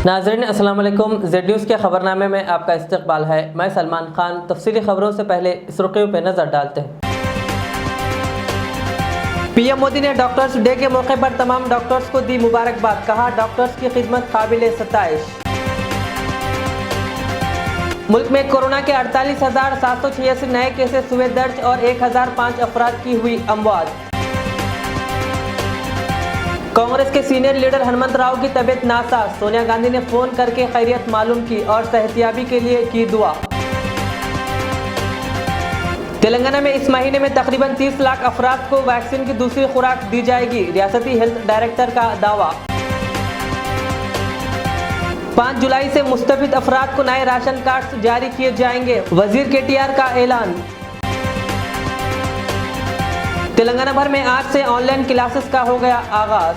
नाज़रीन अस्सलाम वालेकुम। जेड न्यूज़ के खबरनामे में आपका इस्तकबाल है। मैं सलमान खान। तफसीली खबरों से पहले सुर्खियों पर नज़र डालते हैं। पीएम मोदी ने डॉक्टर्स डे के मौके पर तमाम डॉक्टर्स को दी मुबारकबाद। कहा, डॉक्टर्स की खिदमत काबिल सताइश। मुल्क में कोरोना के 48,786 नए केसेस हुए दर्ज और 1005 अफराद की हुई अमवात। कांग्रेस के सीनियर लीडर हनुमंत राव की तबीयत नासाज। सोनिया गांधी ने फोन करके खैरियत मालूम की और सेहतियाबी के लिए की दुआ। तेलंगाना में इस महीने में तकरीबन 30 लाख अफराद को वैक्सीन की दूसरी खुराक दी जाएगी। रियासती हेल्थ डायरेक्टर का दावा। 5 जुलाई से मुस्तफिद अफराद को नए राशन कार्ड जारी किए जाएंगे। वजीर केटीआर का ऐलान। तेलंगाना भर में आज से ऑनलाइन क्लासेस का हो गया आगाज।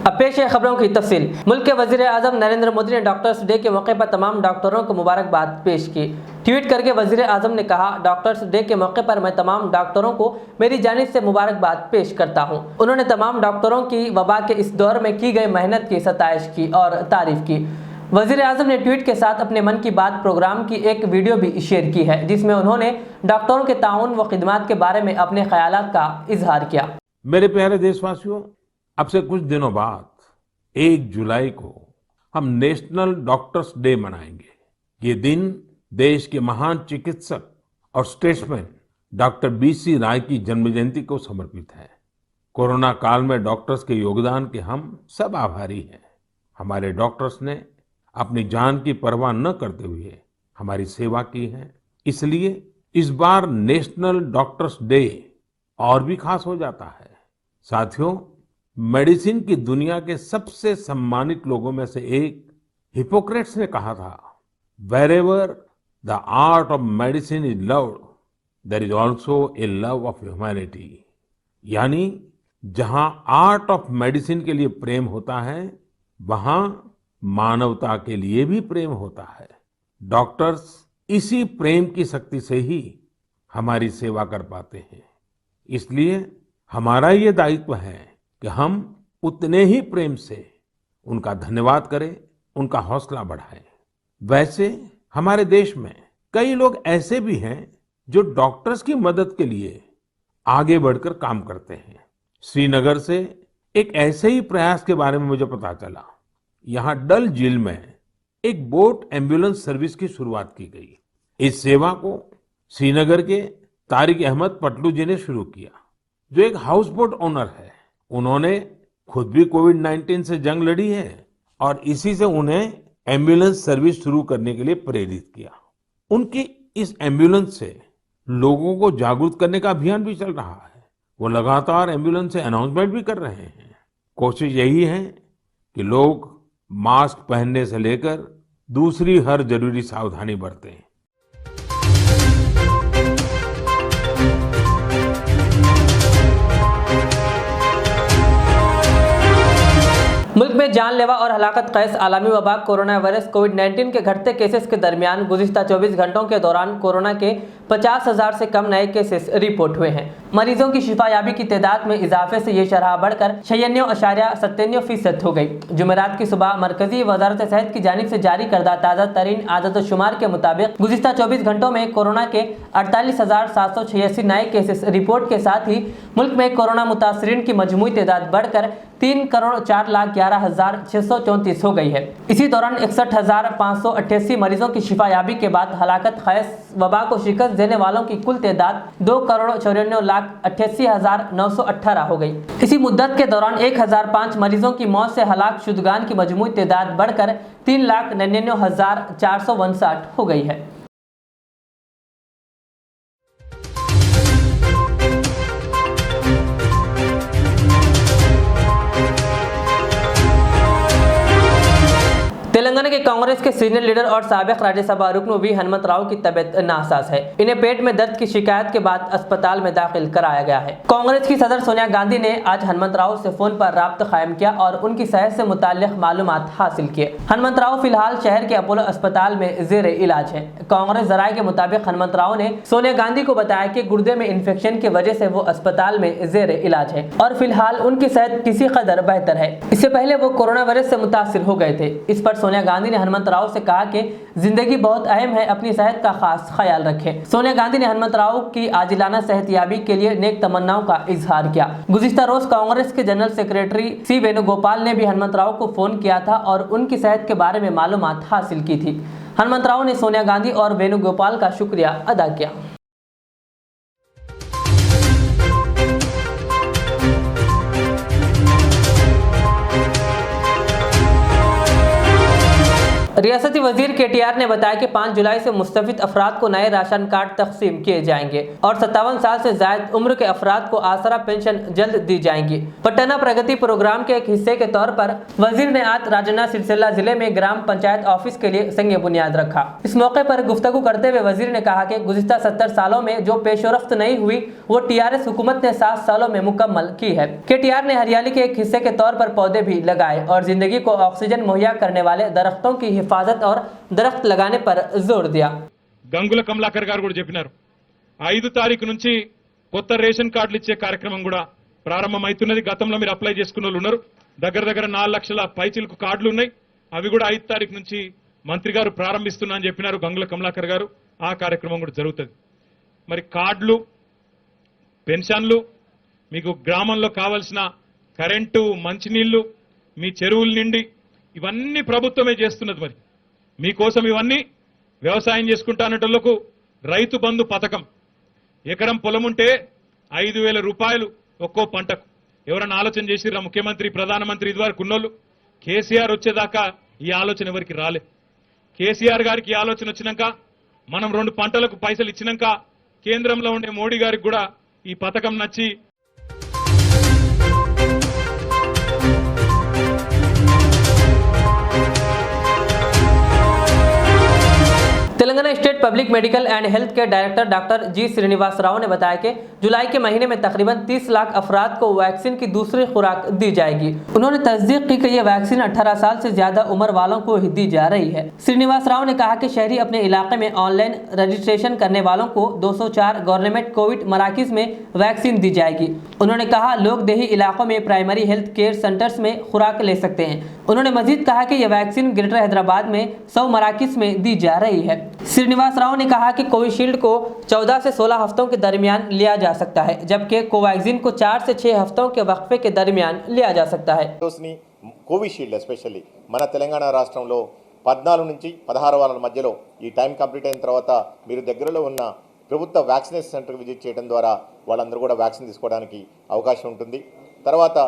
अब पेश है खबरों की तफसील। मुल्क के वजीर आजम नरेंद्र मोदी ने डॉक्टर्स डे के मौके पर तमाम डॉक्टरों को मुबारकबाद पेश की। ट्वीट करके वजीर आजम ने कहा, डॉक्टर्स डे के मौके पर मैं तमाम डॉक्टरों को मेरी जानिब से मुबारकबाद पेश करता हूँ। उन्होंने तमाम डॉक्टरों की वबा के इस दौर में की गई मेहनत की सताइश की और तारीफ की। वज़ीर आज़म ने ट्वीट के साथ अपने मन की बात प्रोग्राम की एक वीडियो भी शेयर की है, जिसमें उन्होंने डॉक्टरों के ताउन व खिदमात के बारे में अपने ख्यालात का इजहार किया। मेरे प्यारे देशवासियों, अब से कुछ दिनों बाद 1 जुलाई को हम नेशनल डॉक्टर्स डे मनाएंगे। ये दिन देश के महान चिकित्सक और स्टेट्समैन डॉक्टर BC राय की जन्म जयंती को समर्पित है। कोरोना काल में डॉक्टर्स के योगदान के हम सब आभारी हैं। हमारे डॉक्टर्स ने अपनी जान की परवाह न करते हुए हमारी सेवा की है। इसलिए इस बार नेशनल डॉक्टर्स डे और भी खास हो जाता है। साथियों, मेडिसिन की दुनिया के सबसे सम्मानित लोगों में से एक हिपोक्रेट्स ने कहा था, wherever the art of medicine is loved, there is also a love of humanity. यानी जहां आर्ट ऑफ मेडिसिन के लिए प्रेम होता है, वहां मानवता के लिए भी प्रेम होता है। डॉक्टर्स इसी प्रेम की शक्ति से ही हमारी सेवा कर पाते हैं। इसलिए हमारा ये दायित्व है कि हम उतने ही प्रेम से उनका धन्यवाद करें, उनका हौसला बढ़ाएं। वैसे हमारे देश में कई लोग ऐसे भी हैं जो डॉक्टर्स की मदद के लिए आगे बढ़कर काम करते हैं। श्रीनगर से एक ऐसे ही प्रयास के बारे में मुझे पता चला। यहाँ डल झील में एक बोट एम्बुलेंस सर्विस की शुरुआत की गई। इस सेवा को श्रीनगर के तारिक अहमद पटलू जी ने शुरू किया, जो एक हाउस बोट ओनर है। उन्होंने खुद भी कोविड-19 से जंग लड़ी है और इसी से उन्हें एम्बुलेंस सर्विस शुरू करने के लिए प्रेरित किया। उनकी इस एम्बुलेंस से लोगों को जागरूक करने का अभियान भी चल रहा है। वो लगातार एम्बुलेंस से अनाउंसमेंट भी कर रहे हैं। कोशिश यही है कि लोग मास्क पहनने से लेकर दूसरी हर जरूरी सावधानी बरतें। मुल्क में जानलेवा और हलाकत कैस आलमी वबा कोरोना वायरस कोविड-19 के घटते केसेस के दरमियान गुज़िश्ता 24 घंटों के दौरान कोरोना के 50,000 से कम नए केसेस रिपोर्ट हुए हैं। मरीजों की शिफायाबी की तादाद में इजाफे से ये शरह बढ़कर 96.97% हो गई। जुमेरात की सुबह मरकजी वजारत सेहत की जानिब से जारी करदा ताज़ा तरीन आदत शुमार के मुताबिक गुज़िश्ता 24 घंटों में कोरोना के 48,786 नए केसेस रिपोर्ट के साथ ही मुल्क में कोरोना मुतासरीन की मजमूई तादाद बढ़कर 3,04,11,634 हो गई है। इसी दौरान 61,588 मरीजों की शिफायाबी के बाद हलाकत खैस वबा को शिकस्त देने वालों की कुल तादाद 2,94,88,918 हो गई। इसी मुद्दत के दौरान 1,005 मरीजों की मौत से हलाक शुदगान की मजमूई तादाद बढ़कर 3,99,459 हो गई है। तेलंगाना के कांग्रेस के सीनियर लीडर और साबिक राज्यसभा रुकन वी हनुमंत राव की तबीयत नासाज है। इन्हें पेट में दर्द की शिकायत के बाद अस्पताल में दाखिल कराया गया है। कांग्रेस की सदर सोनिया गांधी ने आज हनुमंत राव से फोन पर राब्ता कायम किया और उनकी सेहत से मुताल्लिक मालूमात हासिल किए। हनुमंत राव फिलहाल शहर के अपोलो अस्पताल में जेरे इलाज है। कांग्रेस जराये के मुताबिक हनुमंत राव ने सोनिया गांधी को बताया कि गुर्दे में इन्फेक्शन की वजह से वो अस्पताल में जेरे इलाज है और फिलहाल उनकी सेहत किसी कदर बेहतर है। इससे पहले वो कोरोना वायरस से मुतासिर हो गए थे। इस पर सोनिया गांधी ने हनुमंत राव से कहा कि जिंदगी बहुत अहम है, अपनी सेहत का खास ख्याल रखें। सोनिया गांधी ने हनुमंत राव की आजिलाना सेहतयाबी के लिए नेक तमन्नाओं का इजहार किया। गुज़िश्ता रोज कांग्रेस के जनरल सेक्रेटरी सी वेणुगोपाल ने भी हनुमंत राव को फोन किया था और उनकी सेहत के बारे में मालूमात हासिल की थी। हनुमंत राव ने सोनिया गांधी और वेणुगोपाल का शुक्रिया अदा किया। रियासती वजीर केटीआर ने बताया कि 5 जुलाई से मुस्तफिद अफराद को नए राशन कार्ड तकसीम किए जाएंगे और 57 साल से जायद उम्र के अफराद को आसरा पेंशन जल्द दी जाएंगी। पटना प्रगति प्रोग्राम के एक हिस्से के तौर पर वजीर ने आज राजन्ना सिलसिला जिले में ग्राम पंचायत ऑफिस के लिए संग बुनियाद रखा। इस मौके पर गुफ्तगू करते हुए वजीर ने कहा कि गुज़िश्ता 70 सालों में जो पेशरफ्त नहीं हुई वो टीआरएस हुकूमत ने 7 सालों में मुकम्मल की है। केटीआर ने हरियाली के एक हिस्से के तौर पर पौधे भी लगाए और जिंदगी को ऑक्सीजन मुहैया करने वाले दरख्तों की हिफाजत और दरख्त लगाने पर जोर दिया। గంగుల కమలాకర్ గారు కూడా చెప్పినారు 5 తారీఖు నుంచి కొత్త రేషన్ కార్డులు ఇచ్చే కార్యక్రమం కూడా ప్రారంభమైతున్నది। గతంలో మీరు అప్లై చేసుకున్న వాళ్ళు ఉన్నారు, దగ్గర 4 లక్షల పైచిలకు కార్డులు ఉన్నాయి। అవి కూడా 5 తారీఖు నుంచి మంత్రి గారు ప్రారంభిస్తున్నా అని చెప్పినారు గంగుల కమలాకర్ గారు। ఆ కార్యక్రమం కూడా జరుగుతుంది। మరి కార్డులు, పెన్షన్లు, మీకు గ్రామంలో కావాల్సిన కరెంటు, మంచినీళ్లు, మీ చెరువుల నిండి ఇవన్నీ ప్రభుత్వమే చేస్తున్నది। మరి మీకోసం ఇవన్నీ వ్యవసాయం చేసుకుంటానటోళ్లకు రైతు బంధు పథకం, ఎకరం పొలం ఉంటే 5,000 రూపాయలు ఒక్కో పంటకు। ఎవరైనా ఆలోచన చేసిరా? ముఖ్యమంత్రి, ప్రధానమంత్రి ఇదివరకు ఉన్నోళ్ళు కేసీఆర్ వచ్చేదాకా ఈ ఆలోచన ఎవరికి రాలే। కేసీఆర్ గారికి ఈ ఆలోచన వచ్చినాక మనం 2 పంటలకు పైసలు ఇచ్చినాక కేంద్రంలో ఉండే మోడీ గారికి కూడా ఈ పథకం నచ్చి Telangana state public medical and health के डायरेक्टर डॉक्टर जी श्रीनिवास राव ने बताया कि जुलाई के महीने में तकरीबन 30 लाख अफराद को वैक्सीन की दूसरी खुराक दी जाएगी। उन्होंने तस्दीक की कि यह वैक्सीन 18 साल से ज्यादा उम्र वालों को ही दी जा रही है। श्रीनिवास राव ने कहा कि शहरी अपने इलाके में ऑनलाइन रजिस्ट्रेशन करने वालों को 204 गवर्नमेंट कोविड मराकज में वैक्सीन दी जाएगी। उन्होंने कहा लोग देही इलाकों में प्राइमरी हेल्थ केयर सेंटर्स में खुराक ले सकते हैं। उन्होंने मजीद कहा कि यह वैक्सीन ग्रेटर हैदराबाद में 100 मराकज में दी जा रही है। श्रीनिवास राव ने कहा कि कोविशील्ड को 14 से 16 हफ्तों के दरमियान लिया जा सकता है, जबकि कोवैक्सीन को 4 से 6 हफ्तों के वक्फे के दरमियान लिया जा सकता है। కోవిషీల్డ్ ఎస్పెషల్లీ మన తెలంగాణ రాష్ట్రంలో 14 నుంచి 16 వారాల మధ్యలో ఈ టైం కంప్లీట్ అయిన తర్వాత మీరు దగ్గరలో ఉన్న ప్రభుత్వ వ్యాక్సినేషన్ సెంటర్కి విజిట్ చేయడం ద్వారా వాళ్ళందరూ కూడా వ్యాక్సిన్ తీసుకోవడానికి అవకాశం ఉంటుంది। తర్వాత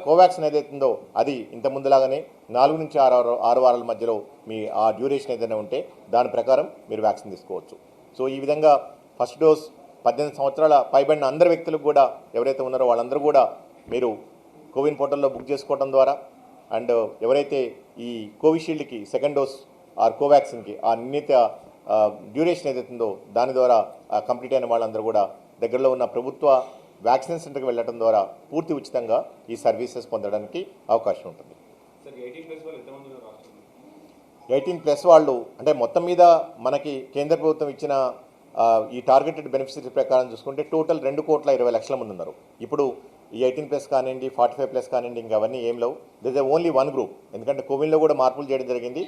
కోవాక్సిన్ ఏదైతుందో అది ఇంత ముందులాగానే 4 నుంచి 6 వారాల మధ్యలో మీ ఆ డ్యూరేషన్ ఏదైనా ఉంటే దాని ప్రకారం మీరు వ్యాక్సిన్ తీసుకోవచ్చు। సో ఈ విధంగా ఫస్ట్ డోస్ 18 సంవత్సరాల పైబడిన అందరి వ్యక్తులకు కూడా ఎవరైతే ఉన్నారో వాళ్ళందరూ కూడా మీరు కోవిన్ పోర్టల్లో బుక్ చేసుకోవడం ద్వారా అండ్ ఎవరైతే ఈ కోవిషీల్డ్కి సెకండ్ డోస్ ఆర్ కోవాక్సిన్కి ఆ నిర్ణీత డ్యూరేషన్ ఏదైతుందో దాని ద్వారా కంప్లీట్ అయిన వాళ్ళందరూ కూడా దగ్గరలో ఉన్న ప్రభుత్వ వ్యాక్సినేషన్ సెంటర్కి వెళ్ళడం ద్వారా పూర్తి ఉచితంగా ఈ సర్వీసెస్ పొందడానికి అవకాశం ఉంటుంది। 18+ వాళ్ళు అంటే మొత్తం మీద మనకి కేంద్ర ప్రభుత్వం ఇచ్చిన ఈ టార్గెటెడ్ బెనిఫిషరీ ప్రకారం చూసుకుంటే టోటల్ 2,20,00,000 మంది ఉన్నారు। ఇప్పుడు ఈ 18+ కానివ్వండి, 45+ కానివ్వండి, ఇంకా అవన్నీ ఏం లేవు। దిస్ ఇస్ ఓన్లీ 1 గ్రూప్, ఎందుకంటే కోవిన్లో కూడా మార్పులు చేయడం జరిగింది।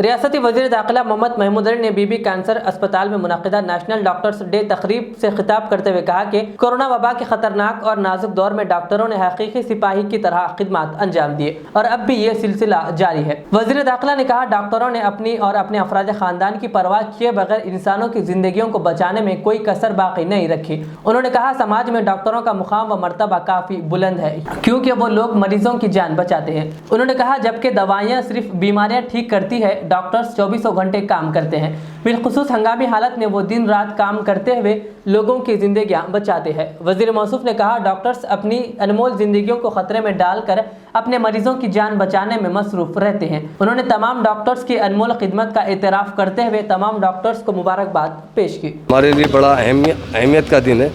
रियासती वज़ीर दाखिला मोहम्मद महमूद अली ने बीबी कैंसर अस्पताल में मुनक़िदा नेशनल डॉक्टर्स डे तकरीब से खिताब करते हुए कहा कि कोरोना वबा के खतरनाक और नाजुक दौर में डॉक्टरों ने हकीकी सिपाही की तरह खिदमत अंजाम दिए और अब भी ये सिलसिला जारी है। वज़ीर दाखिला ने कहा डॉक्टरों ने अपनी और अपने अफराद ख़ानदान की परवाह किए बगैर इंसानों की जिंदगियों को बचाने में कोई कसर बाकी नहीं रखी। उन्होंने कहा समाज में डॉक्टरों का मुकाम व मर्तबा काफ़ी बुलंद है क्योंकि वो लोग मरीजों की जान बचाते हैं। उन्होंने कहा जबकि दवाइयाँ सिर्फ बीमारियाँ ठीक करती है, डॉक्टर्स 24 घंटे काम करते हैं। बिलखुसूस हंगामी हालत में वो दिन रात काम करते हुए लोगों की जिंदगियां बचाते हैं। वजीर मौसूफ ने कहा, डॉक्टर्स अपनी अनमोल जिंदगियों को खतरे में डालकर अपने मरीजों की जान बचाने में मसरूफ रहते हैं। उन्होंने तमाम डॉक्टर्स की अनमोल खिदमत का एतराफ़ करते हुए तमाम डॉक्टर्स को मुबारकबाद पेश की। हमारे लिए बड़ा अहमियत का दिन है,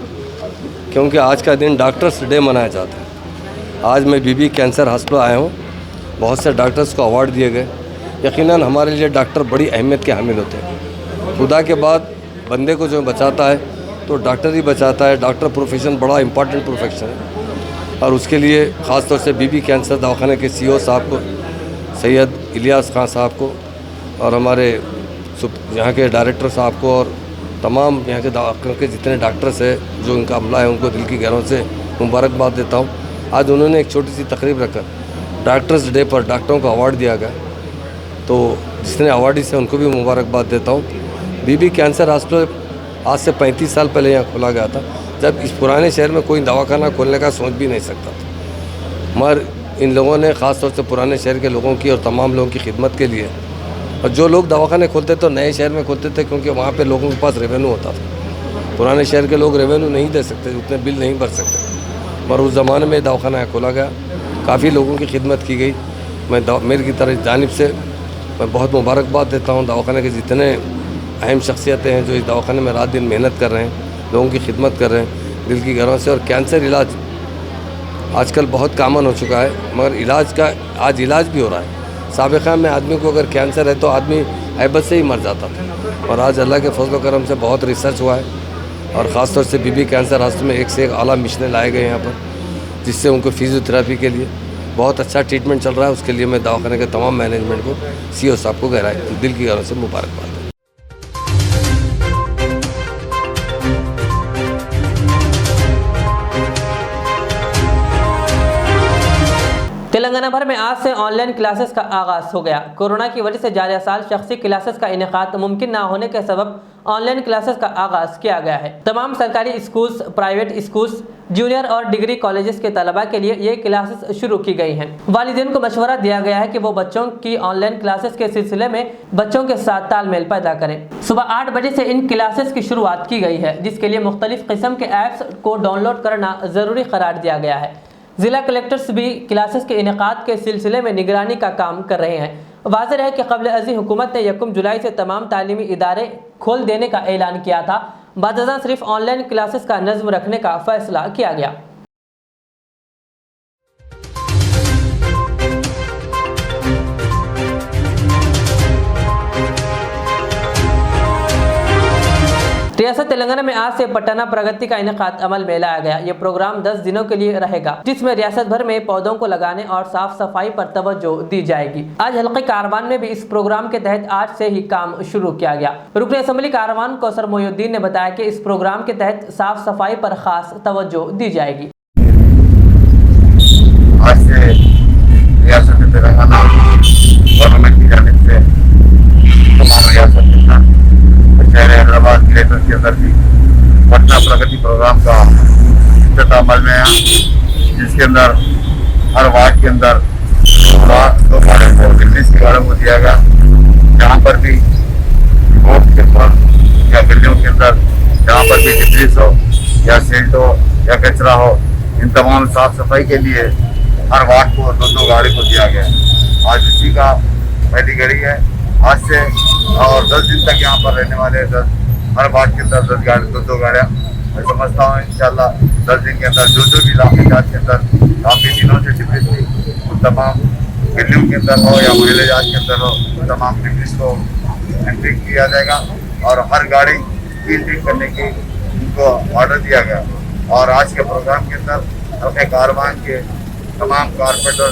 क्योंकि आज का दिन डॉक्टर्स डे मनाया जाता है। आज मैं बीबी कैंसर हॉस्पिटल आया हूँ। बहुत से डॉक्टर्स को अवार्ड दिए गए। यकीनन हमारे लिए डॉक्टर बड़ी अहमियत के हामिल होते हैं। खुदा के बाद बंदे को जो बचाता है तो डॉक्टर ही बचाता है। डॉक्टर प्रोफेशन बड़ा इम्पॉर्टेंट प्रोफेशन है, और उसके लिए ख़ास तौर से बीबी कैंसर दवाखाने के CEO साहब को, सैयद इलियास खान साहब को, और हमारे यहाँ के डायरेक्टर साहब को, और तमाम यहाँ के दवाखाने के जितने डॉक्टर्स हैं जो इनका अमला है, उनको दिल की गहराइयों से मुबारकबाद देता हूँ। आज उन्होंने एक छोटी सी तकरीब रखकर डॉक्टर्स डे पर डॉक्टरों को अवार्ड दिया गया, तो जितने अवार्डी से उनको भी मुबारकबाद देता हूँ। बीबी कैंसर हॉस्पिटल आज से 35 साल पहले यहाँ खोला गया था, जब इस पुराने शहर में कोई दवाखाना खोलने का सोच भी नहीं सकता था। मगर इन लोगों ने ख़ास तौर से पुराने शहर के लोगों की और तमाम लोगों की खिदमत के लिए, और जो लोग दवाखाने खोलते तो नए शहर में खोलते थे, क्योंकि वहाँ पे लोगों के पास रेवेन्यू होता था। पुराने शहर के लोग रेवेन्यू नहीं दे सकते, उतने बिल नहीं भर सकते, मगर उस ज़माने में दवाखाना खोला गया, काफ़ी लोगों की खिदमत की गई। मेरी की तरफ जानिब से मैं बहुत मुबारकबाद देता हूँ। दवाखाने के जितने अहम शख्सियतें हैं जो इस दवाखाने में रात दिन मेहनत कर रहे हैं, लोगों की खिदमत कर रहे हैं दिल की गहराइयों से। और कैंसर इलाज आजकल बहुत कॉमन हो चुका है, मगर इलाज भी हो रहा है। साबिक़ा में आदमी को अगर कैंसर है तो आदमी ऐबत से ही मर जाता था, और आज अल्लाह के फजल करम से बहुत रिसर्च हुआ है, और ख़ास तौर से बीबी कैंसर हॉस्पिटल में एक से एक आला मिशनें लाए गए यहाँ पर, जिससे उनको फिजियोथेरेपी के लिए बहुत अच्छा ट्रीटमेंट चल रहा है। उसके लिए मैं दवाखाने के तमाम मैनेजमेंट को, CEO साहब को दिल की गहराइयों से मुबारकबाद। तेलंगाना भर में आज से ऑनलाइन क्लासेस का आगाज हो गया। कोरोना की वजह से जारी साल शख्सी क्लासेस का इनेकाद मुमकिन ना होने के सबब ऑनलाइन क्लासेस का आगाज किया गया है। तमाम सरकारी स्कूल्स, प्राइवेट स्कूल्स, जूनियर और डिग्री कॉलेजेस के तलबा के लिए ये क्लासेस शुरू की गई हैं। वालिदैन को मशवरा दिया गया है कि वो बच्चों की ऑनलाइन क्लासेस के सिलसिले में बच्चों के साथ तालमेल पैदा करें। सुबह 8 बजे से इन क्लासेस की शुरुआत की गई है, जिसके लिए मुख्तलिफ किस्म के ऐप्स को डाउनलोड करना ज़रूरी करार दिया गया है। ज़िला कलेक्टर्स भी क्लासेस के इनेकाद के सिलसिले में निगरानी का काम कर रहे हैं। वाज़ेह है कि क़ब्ल अज़ी हुकूमत ने 1 जुलाई से तमाम तालीमी इदारे खोल देने का ऐलान किया था। बाद सिर्फ ऑनलाइन क्लासेस का नज़्म रखने का फ़ैसला किया गया। रियासत तेलंगाना में आज से पटना प्रगति का इनेकाद अमल में लाया गया। ये प्रोग्राम 10 दिनों के लिए रहेगा, जिसमें रियासत भर में पौधों को लगाने और साफ सफाई पर तवज्जो दी जाएगी। आज हल्के कारवान में भी इस प्रोग्राम के तहत आज से ही काम शुरू किया गया। रुकन असम्बली कारवान कौसर मोयुद्दीन ने बताया कि इस प्रोग्राम के तहत साफ सफाई पर खास तवज्जो दी जाएगी। आज से रियासत तेलंगाना गवर्नमेंट की जानिब से तमाम रियासत के शहर हैदराबाद कलेक्टर के अंदर भी पटना प्रगति प्रोग्राम का इफ्तिताह अमल में है, जिसके अंदर हर वार्ड के अंदर 2 गाड़ियों को बिजनेस की गाड़ियों को दिया गया। जहाँ पर भी रोड के ऊपर या बिल्डिंगों के अंदर जहाँ पर भी डिब्रीज हो या सेल्ट हो या कचरा हो, इन तमाम साफ सफाई के लिए हर वार्ड को 2 गाड़ी को दिया गया। आज इसी का पहली घड़ी है। आज से और 10 दिन तक यहाँ पर रहने वाले हर वार्ड के अंदर 2 गाड़ियाँ मैं समझता हूँ इंशाल्लाह 10 दिन के अंदर जो भी इलाके जात के अंदर काफ़ी दिनों से डिब्रीज थी, उन तमाम बिल्डिंगों के अंदर हो या महल जात के अंदर हो, उन तमाम डिब्रीज को एंट्री किया जाएगा और हर गाड़ी क्लीन करने की उनको ऑर्डर दिया गया। और आज के प्रोग्राम के अंदर अपने कारवान के तमाम कारपेटर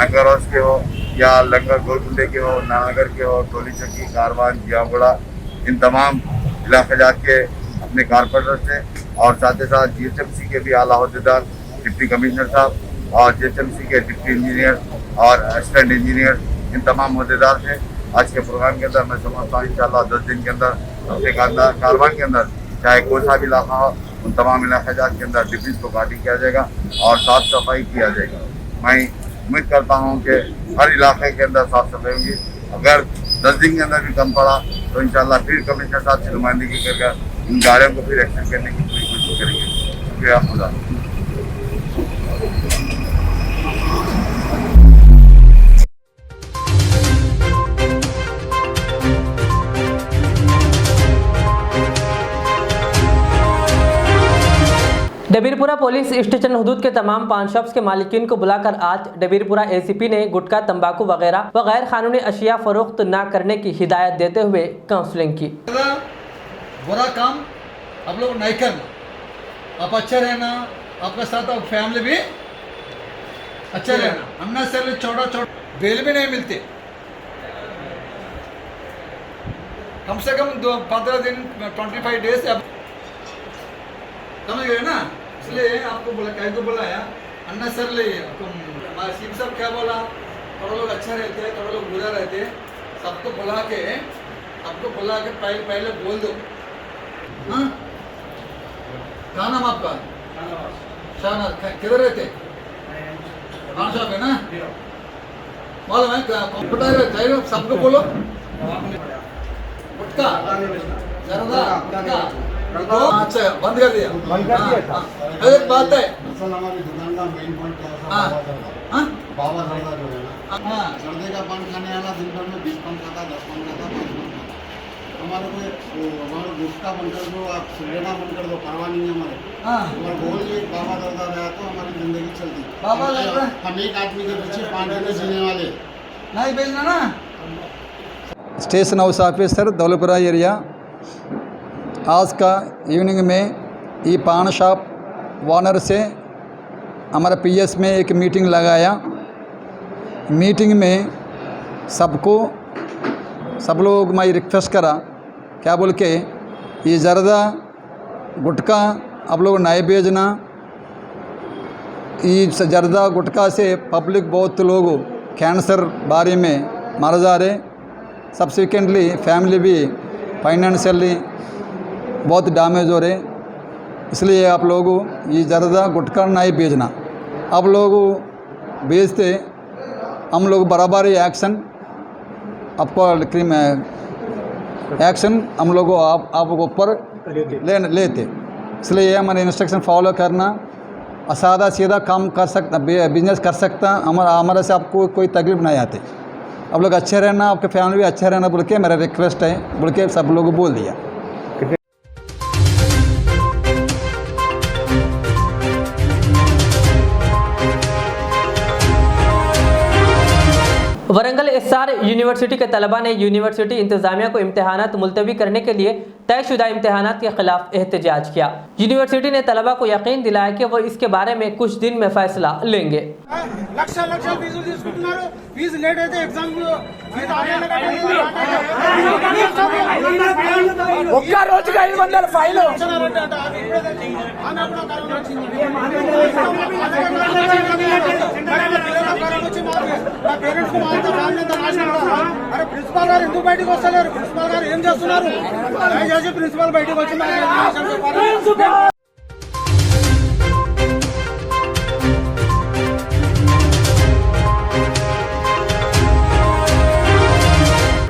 लंगर हाउस के हो या लंगर गोलकुंडे के हो, नानागर के हो, टोली चक्की, कारवान, जियागुड़ा, इन तमाम इलाके जाके अपने कारपेटर से और साथ ही साथ GHMC के भी आला अहदेदार, डिप्टी कमिश्नर साहब और GHMC के डिप्टी इंजीनियर और असिस्टेंट इंजीनियर, इन तमाम अहदेदार थे। आज के प्रोग्राम के अंदर मैं समझता हूँ इंशाल्लाह 10 दिन के अंदर अपने कारवान के अंदर चाहे कोई सा भी इलाका हो, उन तमाम इलाके जात के अंदर डिब्रीज को काटी किया जाएगा और साफ सफाई किया जाएगा। मैं उम्मीद करता हूँ कि हर इलाके के अंदर साफ सफाई होगी। अगर 10 दिन के अंदर भी कम पड़ा तो इंशाल्लाह फिर कमिश्नर साहब से नुमाइंदगी करके इन गाड़ियों को फिर एक्शन करने की पूरी कोशिश करेंगे। शुक्रिया खुदा। डबीरपुरा पुलिस स्टेशन हुदूद के तमाम पान शॉप्स के मालिकीन को बुलाकर आज डबीरपुरा एसीपी ने गुटखा, तंबाकू वगैरह व गैर कानूनी अशिया फरोख्त न करने की हिदायत देते हुए काउंसलिंग की। बुरा काम आप लोग नहीं करना, आप अच्छे रहना, आपके साथ आप फैमिली भी अच्छे रहना। अन्ना से छोटा बेल भी नहीं मिलते, कम से कम 15 दिन 25 डेज समझ गए ना। इसलिए आपको बोला कहीं तो बोला यार अन्ना सर ले हमारे सीम साहब क्या बोला, थोड़ा लोग अच्छा रहते हैं, थोड़ा लोग बुरा रहते हैं, सबको बुला के पहले बोल दो। हाँ क्या नाम आपका? शाहनाज। किधर रहते? कौन सा है ना मालूम है? कंप्यूटर सबको बोलो। गुटखा जरदा गुटखा अच्छा बंद कर दिया। एक बात है, असल हमारी दुकान का मेन पॉइंट क्या हाँ हाँ बाबा जर्दा जो है ना, हाँ जर्दे का पान खाने वाला दिन भर में 20 पान खाता, 10 पान खाता, 5 पान खाता। हमारे को हमारे गुटखा बनकर दो, आप सिगरेटा बनकर दो, परवाह नहीं है हमारे। हाँ हमारे गोल ये बाबा जर्दा रहा तो हमारी जिंदगी चलती। बाबा जर्दा? हम एक आदमी के पीछे 5 जने जीने वाले नहीं भेजना ना। स्टेशन हाउस ऑफिसर दौलपुरा एरिया आज का इवनिंग में ये पान शॉप ओनर से हमारा पीएस में एक मीटिंग लगाया। मीटिंग में सब लोग मैं रिक्वेस्ट करा क्या बोल के ये जर्दा गुटखा आप लोग नहीं बेचना। ये जर्दा गुटखा से पब्लिक बहुत लोग कैंसर बारे में मार जा रहे, सब्सिक्वेंटली फैमिली भी फाइनेंशियली बहुत डैमेज हो रहे। इसलिए आप लोग ये जर्दा गुटखा नहीं बेचना। आप लोग बेचते हम लोग बराबर ही एक्शन आपको एक्शन हम लोग आप ऊपर लेते। इसलिए हमारे इंस्ट्रक्शन फॉलो करना, सादा सीधा काम कर सकता, बिजनेस कर सकता, हमारे से आपको कोई तकलीफ नहीं आती। आप लोग अच्छे रहना, आपके फैमिली भी अच्छे रहना बोल के मेरा रिक्वेस्ट है बोल के सब लोग बोल दिया। वरंगल एसआर यूनिवर्सिटी के तलबा ने यूनिवर्सिटी इंतजामिया को इम्तहानात मुलतवी करने के लिए तयशुदा इम्तहानात के खिलाफ एहतजाज किया। यूनिवर्सिटी ने तलबा को यकीन दिलाया कि वो इसके बारे में कुछ दिन में फैसला लेंगे। అరే ప్రిన్సిపల్ గారు ఎందుకు బయటకు వస్తలేరు? ప్రిన్సిపల్ గారు ఏం చేస్తున్నారు? దయచేసి ప్రిన్సిపల్ బయటకు వచ్చి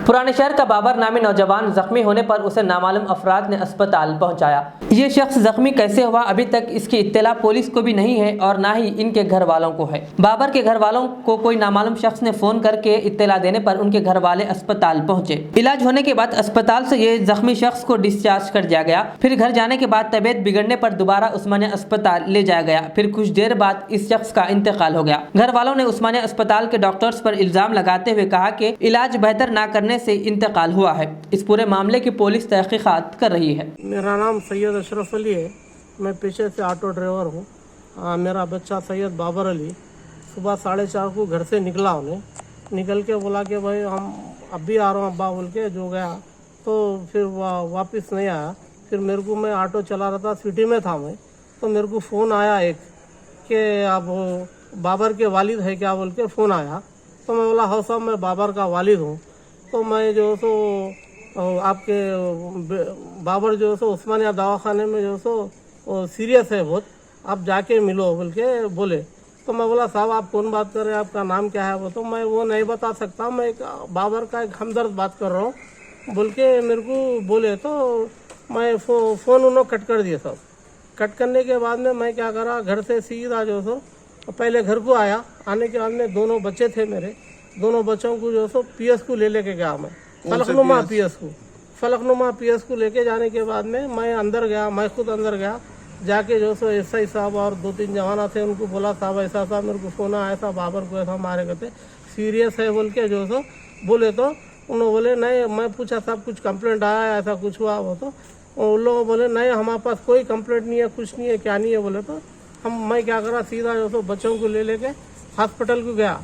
पुराने शहर का बाबर नामी नौजवान जख्मी होने पर उसे नामालूम अफराद ने अस्पताल पहुंचाया। ये शख्स जख्मी कैसे हुआ अभी तक इसकी इत्तला पुलिस को भी नहीं है और ना ही इनके घर वालों को है। बाबर के घर वालों को कोई नामालूम शख्स ने फोन करके इत्तला देने पर उनके घर वाले अस्पताल पहुंचे। इलाज होने के बाद अस्पताल से ये जख्मी शख्स को डिस्चार्ज कर दिया गया। फिर घर जाने के बाद तबीयत बिगड़ने पर दोबारा उस्मानिया अस्पताल ले जाया गया। फिर कुछ देर बाद इस शख्स का इंतकाल हो गया। घर वालों ने उस्मानिया अस्पताल के डॉक्टर्स पर इल्जाम लगाते हुए कहा कि इलाज बेहतर न करने से इंतकाल हुआ है। इस पूरे मामले की पुलिस तहकीकात कर रही है। मेरा नाम सैयद अशरफ अली है, मैं पेशे से ऑटो ड्राइवर हूँ। मेरा बच्चा सैयद बाबर अली सुबह 4:30 को घर से निकला, उन्हें निकल के बोला कि भाई हम अभी आ रहा हूँ अब्बा बोल के जो गया, तो फिर वापस नहीं आया। फिर मेरे को, मैं ऑटो चला रहा था, सिटी में था मैं, तो मेरे को फ़ोन आया एक कि आप बाबर के वालिद है क्या बोल के फ़ोन आया। तो मैं बोला हाँ साहब मैं बाबर का वालिद हूँ। तो मैं जो सो आपके बाबर जो सो उस्मानिया दवाखाने में जो सो सीरियस है बहुत, आप जाके मिलो बोल के बोले। तो तो मैं बोला साहब आप कौन बात कर रहे हैं, आपका नाम क्या है? वो तो मैं वो नहीं बता सकता, मैं एक बाबर का एक हमदर्द बात कर रहा हूँ बोल के मेरे को बोले। तो मैं फ़ोन उन्होंने कट कर दिया साहब। कट करने के बाद में मैं क्या करा, घर से सीधा जो सो पहले घर को आया। आने के बाद में दोनों बच्चे थे मेरे, दोनों बच्चों को जो सो पीएस को लेके गया मैं, फलकनुमा पीएस को। फलकनुमा पीएस को लेके जाने के बाद में मैं अंदर गया, मैं खुद अंदर गया। जाके जो सो एसआई साहब और 2-3 जवाना थे, उनको बोला साहब ऐसा साहब मेरे को फोन आया था, बाबर को ऐसा मारे गए थे, सीरियस है बोल के जो सो बोले। तो उन्होंने बोले नहीं, मैं पूछा साहब कुछ कंप्लेंट आया ऐसा कुछ हुआ? वो तो उन लोग बोले नहीं हमारे पास कोई कंप्लेंट नहीं है, कुछ नहीं है, क्या नहीं है बोले। तो मैं क्या करा, सीधा जो सो बच्चों को ले लेके हॉस्पिटल को गया।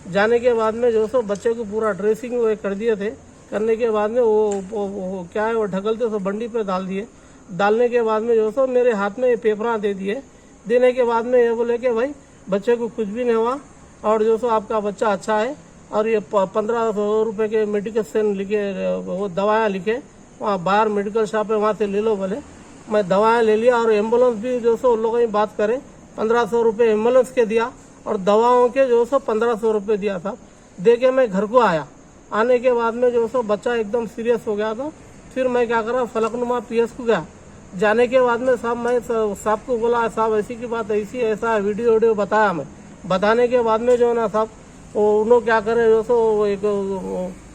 जाने के बाद में जो सो बच्चे को पूरा ड्रेसिंग वो कर दिए थे। करने के बाद में वो क्या है वो ढकलते सो बंडी पे डाल दिए। डालने के बाद में जो सो मेरे हाथ में पेपरा दे दिए। देने के बाद में ये बोले कि भाई बच्चे को कुछ भी नहीं हुआ और जो सो आपका बच्चा अच्छा है और ये 1500 रुपये के मेडिकेशन लिखे, वो दवाएँ लिखे, वहाँ बाहर मेडिकल शॉप है वहाँ से ले लो बोले। मैं दवाएँ ले लिया और एम्बुलेंस भी जो सो उन लोगों की बात करें 1500 रुपये एम्बुलेंस के दिया और दवाओं के जो सो 1500 रुपये दिया था। दे के मैं घर को आया। आने के बाद में जो सो बच्चा एकदम सीरियस हो गया। तो फिर मैं क्या करा, फलकनुमा पीएस को गया। जाने के बाद में साहब मैं साहब को बोला साहब ऐसी की बात ऐसी ऐसा वीडियो बताया। मैं बताने के बाद में जो ना साहब उन्होंने क्या करे जो सो एक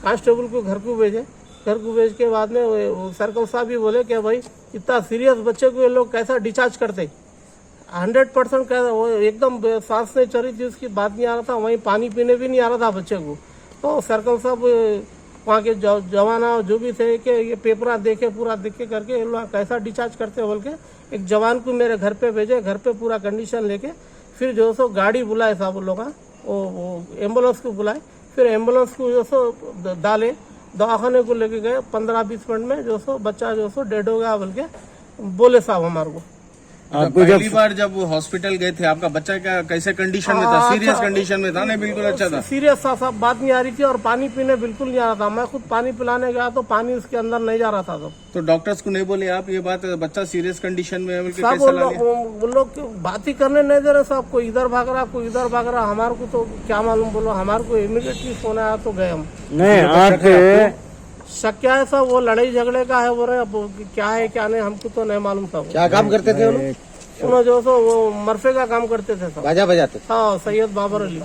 कांस्टेबल को घर को भेजे। घर को भेज के बाद में सर्कल साहब भी बोले कि भाई इतना सीरियस बच्चे को ये लोग कैसा डिस्चार्ज करते। 100% क्या वो एकदम सांस नहीं चढ़ी थी, उसकी बात नहीं आ रहा था, वहीं पानी पीने भी नहीं आ रहा था बच्चे को। तो सर्कल साहब वहाँ के जवाना जो भी थे कि ये पेपरा देखे पूरा देख के करके ये लोग कैसा डिस्चार्ज करते बोल के एक जवान को मेरे घर पे भेजे। घर पे पूरा कंडीशन लेके फिर जो सो गाड़ी बुलाए साहब लोग, वो एम्बुलेंस को बुलाए। फिर एम्बुलेंस को जो सो डाले, दवाखाने को लेके गए। 15-20 मिनट में जो सो बच्चा जो सो डेड हो गया बोल के बोले साहब हमारे को। आपको पहली बार जब हॉस्पिटल गए थे आपका बच्चा क्या कैसे कंडीशन में था? सीरियस कंडीशन में था? नहीं बिल्कुल अच्छा था। सीरियस था साहब, बात नहीं आ रही थी और पानी पीने बिल्कुल नहीं आ रहा था। मैं खुद पानी पिलाने गया तो पानी उसके अंदर नहीं जा रहा था। तो डॉक्टर्स को नहीं बोले आप ये बात बच्चा सीरियस कंडीशन में है? साहब वो लोग बात ही करने नहीं दे रहे साहब। कोई इधर भाग रहा, कोई इधर भाग रहा। हमारे को तो क्या मालूम, बोलो हमारे को इमीडिएटली फोन आया तो गए हम। नहीं आप शक क्या है साहब, वो लड़ाई झगड़े का है बोल रहे, क्या है क्या नहीं हमको तो नहीं मालूम साहब। क्या काम करते थे उन्होंने जो सो वो मरफे का काम करते थे साहब, बाजा बजाते? हाँ, सैयद बाबर अली।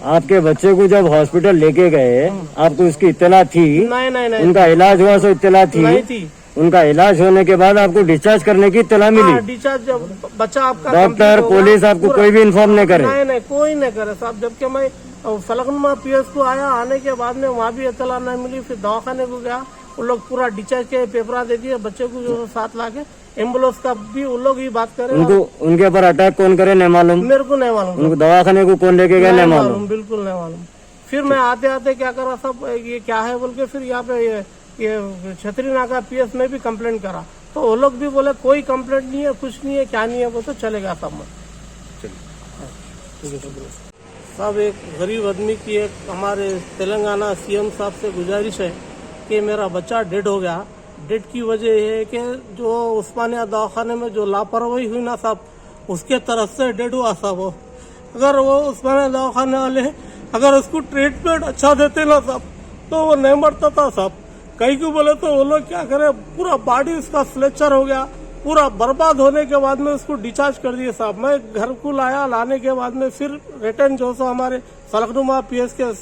आपके बच्चे को जब हॉस्पिटल लेके गए आपको इसकी इत्तला थी? नहीं। उनका इलाज हुआ सो इत्तला थी? नहीं थी। उनका इलाज होने के बाद आपको डिस्चार्ज करने की इत्तला मिली? डिस्चार्ज जब बच्चा आपका डॉक्टर पुलिस आपको कोई भी इन्फॉर्म नहीं करे? नहीं कोई नहीं करे साहब। जबकि मैं फलकनुमा पीएस को आया, आने के बाद में वहाँ भी इत्तला नहीं मिली। फिर दवाखाने को गया, उन लोग पूरा डिस्चार्ज के पेपरा दे दिए। बच्चे को जो साथ ला के एम्बुलेंस का भी उन लोग ही बात करे। उनके ऊपर अटैक कौन करे नहीं मालूम? मेरे को नहीं मालूम। उनको दवाखाने को कौन लेके गया नहीं मालूम? बिल्कुल नहीं मालूम। फिर मैं आते आते क्या करा सब, ये क्या है बोल के फिर यहाँ पे ये छतरी नाका पीएस में भी कंप्लेंट करा। तो वो लोग भी बोले कोई कंप्लेंट नहीं है, कुछ नहीं है, क्या नहीं है, वो तो चलेगा सब में। सब एक गरीब आदमी की एक हमारे तेलंगाना सीएम साहब से गुजारिश है कि मेरा बच्चा डेड हो गया। डेड की वजह ये है कि जो उस्मानिया दवाखाने में जो लापरवाही हुई ना साहब, उसके तरफ से डेड हुआ साहब। वो अगर वो उस्मानिया दवाखाने वाले अगर उसको ट्रीटमेंट अच्छा देते ना साहब तो वो नहीं मरता था साहब। कहीं को बोले तो वो लोग क्या करे, पूरा बॉडी उसका फ्लेक्चर हो गया, पूरा बर्बाद होने के बाद में उसको डिस्चार्ज कर दिए साहब। मैं घर को लाया, लाने के बाद में फिर रिटर्न जो सो हमारे फलकनुमा पीएस के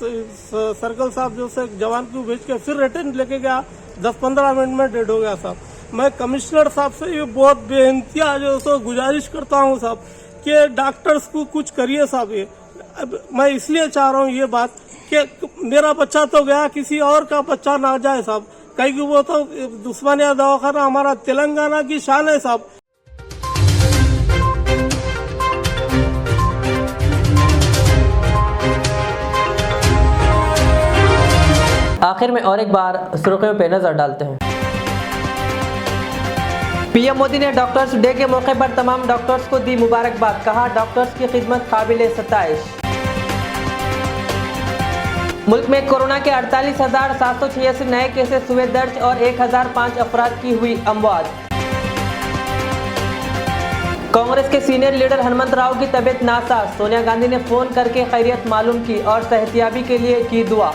सर्कल साहब जो से जवान को भेज के फिर रिटर्न लेके गया। 10-15 मिनट में डेड हो गया साहब। मैं कमिश्नर साहब से ये बहुत बेइंतहा जो सो गुजारिश करता हूँ साहब कि डॉक्टर्स को कुछ करिए साहब। ये मैं इसलिए चाह रहा हूँ ये बात कि मेरा बच्चा तो गया, किसी और का बच्चा ना जाए साहब। कहीं कि वो तो उस्मानिया दवाखाना हमारा तेलंगाना की शान है साहब। आखिर में और एक बार सुर्खियों पे नजर डालते हैं। पीएम मोदी ने डॉक्टर्स डे के मौके पर तमाम डॉक्टर्स को दी मुबारकबाद। कहा डॉक्टर्स की खिदमत काबिले सताइश। मुल्क में कोरोना के 48,786 नए केसेस हुए दर्ज और 1005 अफराद की हुई अमवात। कांग्रेस के सीनियर लीडर हनुमंत राव की तबीयत नासाज, सोनिया गांधी ने फोन करके खैरियत मालूम की और सेहतियाबी के लिए की दुआ।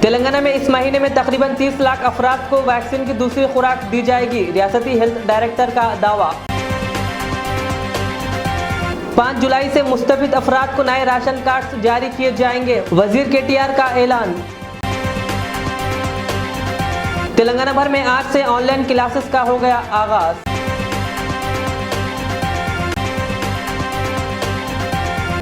तेलंगाना में इस महीने में तकरीबन 30 लाख अफराद को वैक्सीन की दूसरी खुराक दी जाएगी, रियासती हेल्थ डायरेक्टर का दावा। 5 जुलाई से मुस्तफिद अफराद को नए राशन कार्ड जारी किए जाएंगे, वजीर केटीआर का ऐलान। तेलंगाना भर में आज से ऑनलाइन क्लासेस का हो गया आगाज।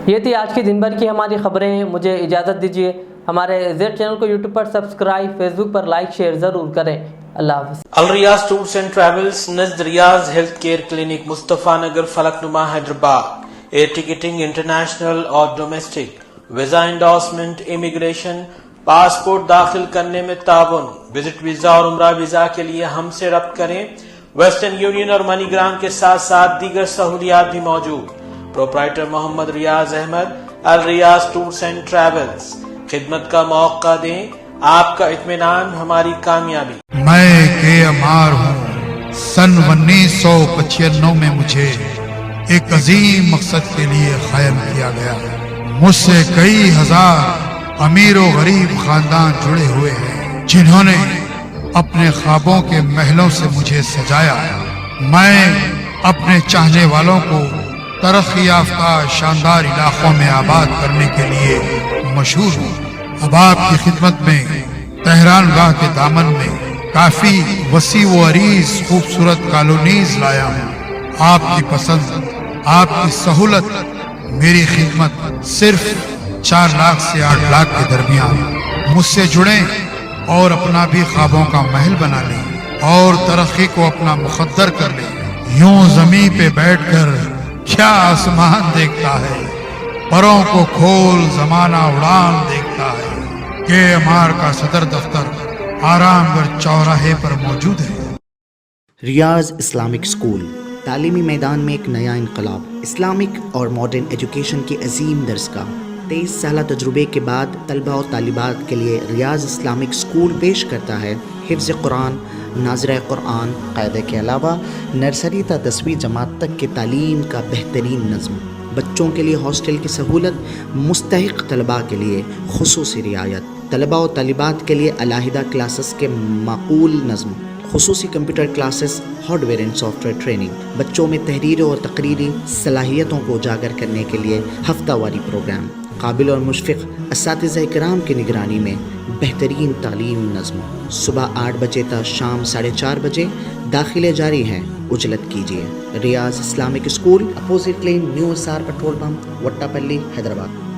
ये थी आज की दिन भर की हमारी खबरें। मुझे इजाज़त दीजिए। हमारे जेड चैनल को यूट्यूब पर सब्सक्राइब, फेसबुक पर लाइक शेयर ज़रूर करें। अल्लाह हाफ़िज़। Al Riyaz tours and travels, नज़द Riyaz health care clinic, Mustafa Nagar, Falaknuma, Hyderabad. Air ticketing international और domestic, visa endorsement, immigration, passport दाखिल करने में ताउन, विजिट वीजा और उम्रा वीजा के लिए हमसे रब्त करें। वेस्टर्न यूनियन और मनीग्राम के साथ साथ दीगर सहूलियात भी मौजूद। Proprietor Mohammad Riyaz Ahmad, Al Riyaz tours and travels. खिदमत का मौका दें, आपका इत्मीनान हमारी कामयाबी। मैं के अमार हूँ। सन 1995 में मुझे एक अजीम मकसद के लिए कायम किया गया। मुझसे कई हजार अमीर और गरीब खानदान जुड़े हुए हैं, जिन्होंने अपने ख्वाबों के महलों से मुझे सजाया। मैं अपने चाहने वालों को तरक्की याफ्ता शानदार इलाकों में आबाद करने के लिए मशहूर हूँ। अब आपकी खिदमत में तेहरान गाह के दामन में काफी वसी व अरीज खूबसूरत कॉलोनीज लाया हूँ। आपकी पसंद, आपकी सहूलत, मेरी खिदमत सिर्फ 4 लाख से 8 लाख के दरमियान। मुझसे जुड़े और अपना भी ख्वाबों का महल बना लें और तरक्की को अपना मुकद्दर कर लें। यूं जमीन पे बैठकर क्या आसमान देखता है, परों को खोल जमाना उड़ान देखता है। के अमार का सदर दफ्तर आरामगढ़ चौराहे पर मौजूद है। रियाज इस्लामिक स्कूल, तालीमी मैदान में एक नया इनकलाब। इस्लामिक और मॉडर्न एजुकेशन की अजीम दरसगाह। 23 साल तजुर्बे के बाद तलबा और तालिबात के लिए रियाज इस्लामिक स्कूल पेश करता है हिफ्ज़ कुरान, नाज़िरा कुरान, क़ायदे के अलावा नर्सरी ता 10वीं जमात तक की तालीम का बेहतरीन नज़्म। बच्चों के लिए हॉस्टल की सहूलत, मुस्तहिक़ तलबा के लिए खुसूसी रियायत, तलबा और तालिबात के लिए अलहदा क्लासेस के माकूल नज़्म, खुसूसी computer classes, hardware and software training. बच्चों में तहरीरी और तकरीरी सलाहियतों को उजागर करने के लिए हफ्तावारी प्रोग्राम। काबिल और मुशफ़िक़ असातिज़ा इकराम की निगरानी में बेहतरीन तालीम नज़्म। सुबह 8 बजे तक शाम 4:30 बजे दाखिले जारी हैं, उजलत कीजिए। Riyaz Islamic school, opposite lane, new SR petrol pump, Vattepally, Hyderabad.